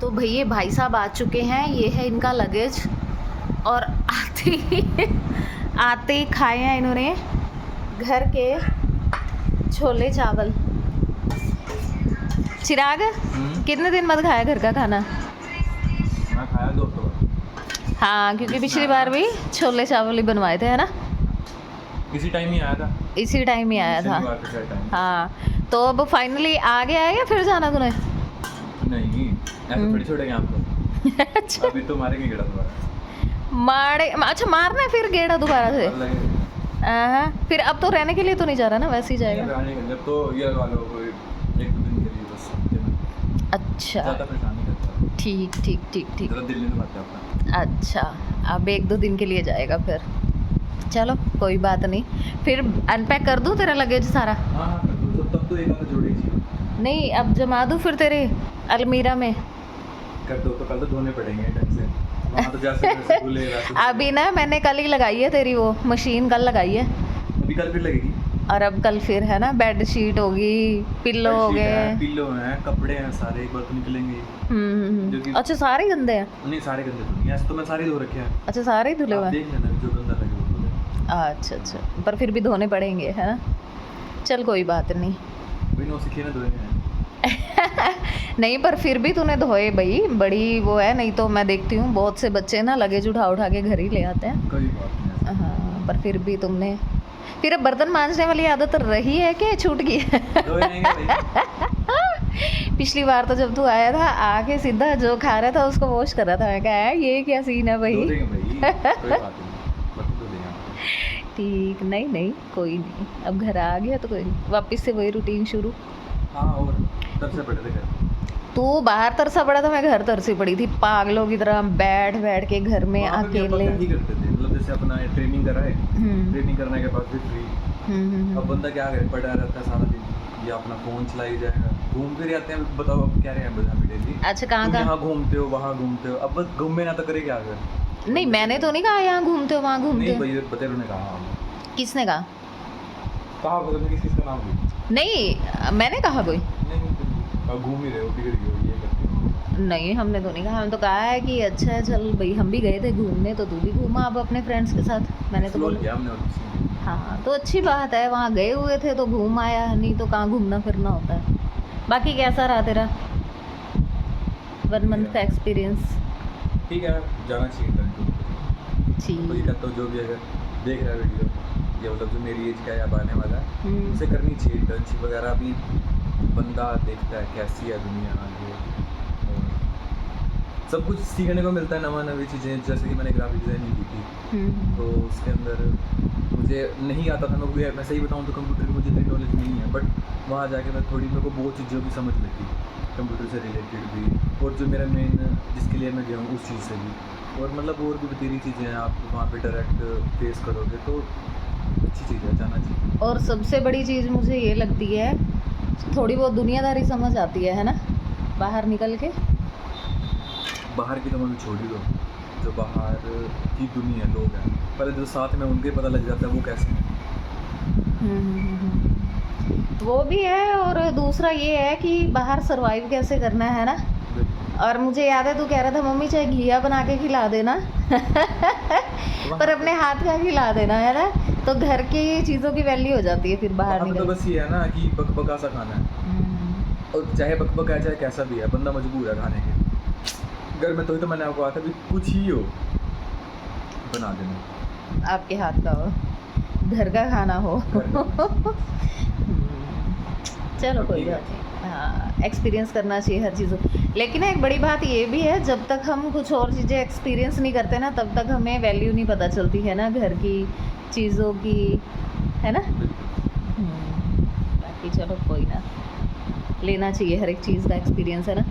तो भैया भाई साहब आ चुके हैं, ये है इनका लगेज। और आते ही खाए हैं इन्होंने घर के छोले चावल। चिराग कितने दिन बाद खाया घर का खाना? मैं खाया 2 हफ्ते बाद। हाँ, क्योंकि पिछली बार भी छोले चावल ही बनवाए थे, है ना? इसी टाइम ही आया था। इसी टाइम ही आया था। शनिवार के टाइम। हाँ, तो अब फाइनली आ गया है या फिर जाना तूने? नहीं, ऐसे थोड़ी छोड़ेंगे आपको। अच्छा, अभी तो मारेंगे गेड़ा दोबारा। मारे अच्छा मारना है फिर गेड़ा दोबारा से? फिर अब तो रहने के लिए तो नहीं जा रहा ना, वैसे ही जाएगा। जब तो ये लगा लो कोई 1-2 दिन के लिए बस हफ्ते में। अच्छा, ज़्यादा परेशान नहीं करता। ठीक ठीक ठीक ठीक। ज़्यादा दिल नहीं दुखाता अपना। अच्छा, अब 1-2 दिन के लिए जाएगा फिर। चलो कोई बात नहीं, फिर अनपैक कर दूँ तेरा लगेज सारा? हाँ कर दो, तब तो एक आधा जोड़ेगी। नहीं, अब जमा दूँ फिर तेरे अलमीरा में? कर दो तो कल तो धोने पड़ेंगे ढंग से। वहाँ तो जैसे वैसे धुले अभी ना मैंने कल ही लगाई है तेरी वो मशीन, कल लगाई है। अभी कल फिर लगेगी। और अब कल फिर है ना, बेड शीट होगी, पिल्लो हो गए, पिल्लो हैं, कपड़े हैं, सारे एक बार तो निकलेंगे। जो कि- अच्छा सारे गंदे हैं? नहीं सारे गंदे तो नहीं, ऐसे तो मैं सारे धो रखे हैं। अच्छा सारे ही धुले हुए आप हैं? देख लेना जो गंदा लगे वो धो लेना। अच्छा अच्छा, पर फिर भी धोने पड़ेंगे, है ना? चल कोई बात नहीं। वही नौ सीखे ना धोएंगे। नहीं, पर फिर भी तूने धोए भाई, बड़ी वो है। नहीं तो मैं देखती हूँ बहुत से बच्चे ना लगेज उठा उठा के घर ही ले आते हैं। कोई बात नहीं। हाँ, पर फिर भी तुमने फिर अब बर्तन मांजने वाली आदत रही है कि छूट गई है? धोएंगे भाई। पिछली बार तो जब तू आया था आके सीधा जो खा रहा था उसको वॉश कर रहा था। मैं कहा ये क्या सीन है भाई? धो देंगे भाई, कोई बात नहीं, बर्तन धो देंगे। ठीक, नहीं नहीं कोई नहीं, अब घर आ गया तो कोई नहीं, वापस से वही रूटीन शुरू। हाँ, और तब से पड़े थे घर। तू बाहर तरसा पड़ा था, मैं घर तरसी पड़ी थी पागलों की तरह, बैठ बैठ के घर में वहाँ पे भी अपन अकेले। क्या ही करते थे, मतलब जैसे अपना ट्रेनिंग कराए, ट्रेनिंग करने के बाद फिर फ्री। अब बंदा क्या करे, पड़ा रहता है सारा दिन, या अपना फोन चलाई जाएगा, घूम फिर आते हैं। बताओ अब क्या रहे हैं बजा भी डेली। अच्छा, कहाँ तुम कहाँ? यहाँ घूमते हो, वहाँ घूमते हो, अब बस घूमे ना तो करे क्या कर। नहीं, मैंने तो नहीं कहा यहाँ घूमते हो वहाँ घूमते नहीं हो। भाई, बतेरो ने कहा। किसने कहा? कहा पता नहीं किस का नाम भी नहीं, मैंने कहा कोई? नहीं, अब घूम ही रहे हो, बिगड़ गई हो, ये करते हो। नहीं, हमने तो नहीं कहा। हमने तो कहा है कि अच्छा है चल भाई, हम भी गए थे घूमने तो तू भी घूमा अब अपने फ्रेंड्स के साथ। मैंने तो एक्सप्लोर बोला किया हमने और कुछ नहीं। हाँ, तो अच्छी बात है, वहाँ गए हुए थे तो घूम आया, नहीं तो कहाँ घूमना फिरना होता है। बाकी कैसा रहा तेरा 1 मंथ का एक्सपीरियंस? ठीक है, जाना चाहिए था। तो ठीक। कहता हूँ जो भी अगर देख रहा है वीडियो, या मतलब जो मेरी एज का है या आने वाला है, उसे करनी चाहिए इंटर्नशिप वगैरह भी। बंदा देखता है कैसी है दुनिया आगे, और सब कुछ सीखने को मिलता है, नवा नवी चीज़ें। जैसे कि मैंने ग्राफिक डिज़ाइनिंग की थी, तो उसके अंदर मुझे नहीं आता था। मैं सही बताऊँ तो कंप्यूटर की मुझे इतनी नॉलेज नहीं है, बट वहाँ जाके मैं थोड़ी, मेरे को बहुत चीज़ों की समझ लगी कंप्यूटर से रिलेटेड भी, और जो मेरा मेन जिसके लिए मैं गया हूँ उस चीज़ से भी। और मतलब और भी बतेरी चीज़ें हैं, आप वहाँ पे डायरेक्ट फेस करोगे तो अच्छी चीज़ है, जाना चाहिए। और सबसे बड़ी चीज़ मुझे ये लगती है, थोड़ी बहुत दुनियादारी समझ आती है ना, बाहर निकल के। बाहर की तो मैं छोड़ ही दो, जो बाहर की दुनिया लोग हैं, पहले जो साथ में उनके पता लग जाता है वो कैसे हैं। वो भी है, और दूसरा ये है कि बाहर सरवाइव कैसे करना है ना। और मुझे याद है तू कह रहा था मम्मी चाहे घिया बना के खिला देना पर अपने हाथ का खिला देना, है ना, तो घर की चीज़ों की वैल्यू हो जाती है फिर बाहर तो निकल। बस ये है ना कि बकबका सा खाना है, और चाहे बकबका है चाहे कैसा भी है, बंदा मजबूर है खाने के। घर में तो ही तो मैंने आपको कहा था भी कुछ ही हो बना देना, आपके हाथ का हो, घर का खाना हो। चलो कोई बात नहीं, हाँ, एक्सपीरियंस करना चाहिए हर चीज़ों। लेकिन एक बड़ी बात ये भी है, जब तक हम कुछ और चीज़ें एक्सपीरियंस नहीं करते ना, तब तक हमें वैल्यू नहीं पता चलती है ना घर की चीज़ों की, है ना। बाकी चलो कोई ना, लेना चाहिए हर एक चीज़ का एक्सपीरियंस, है ना।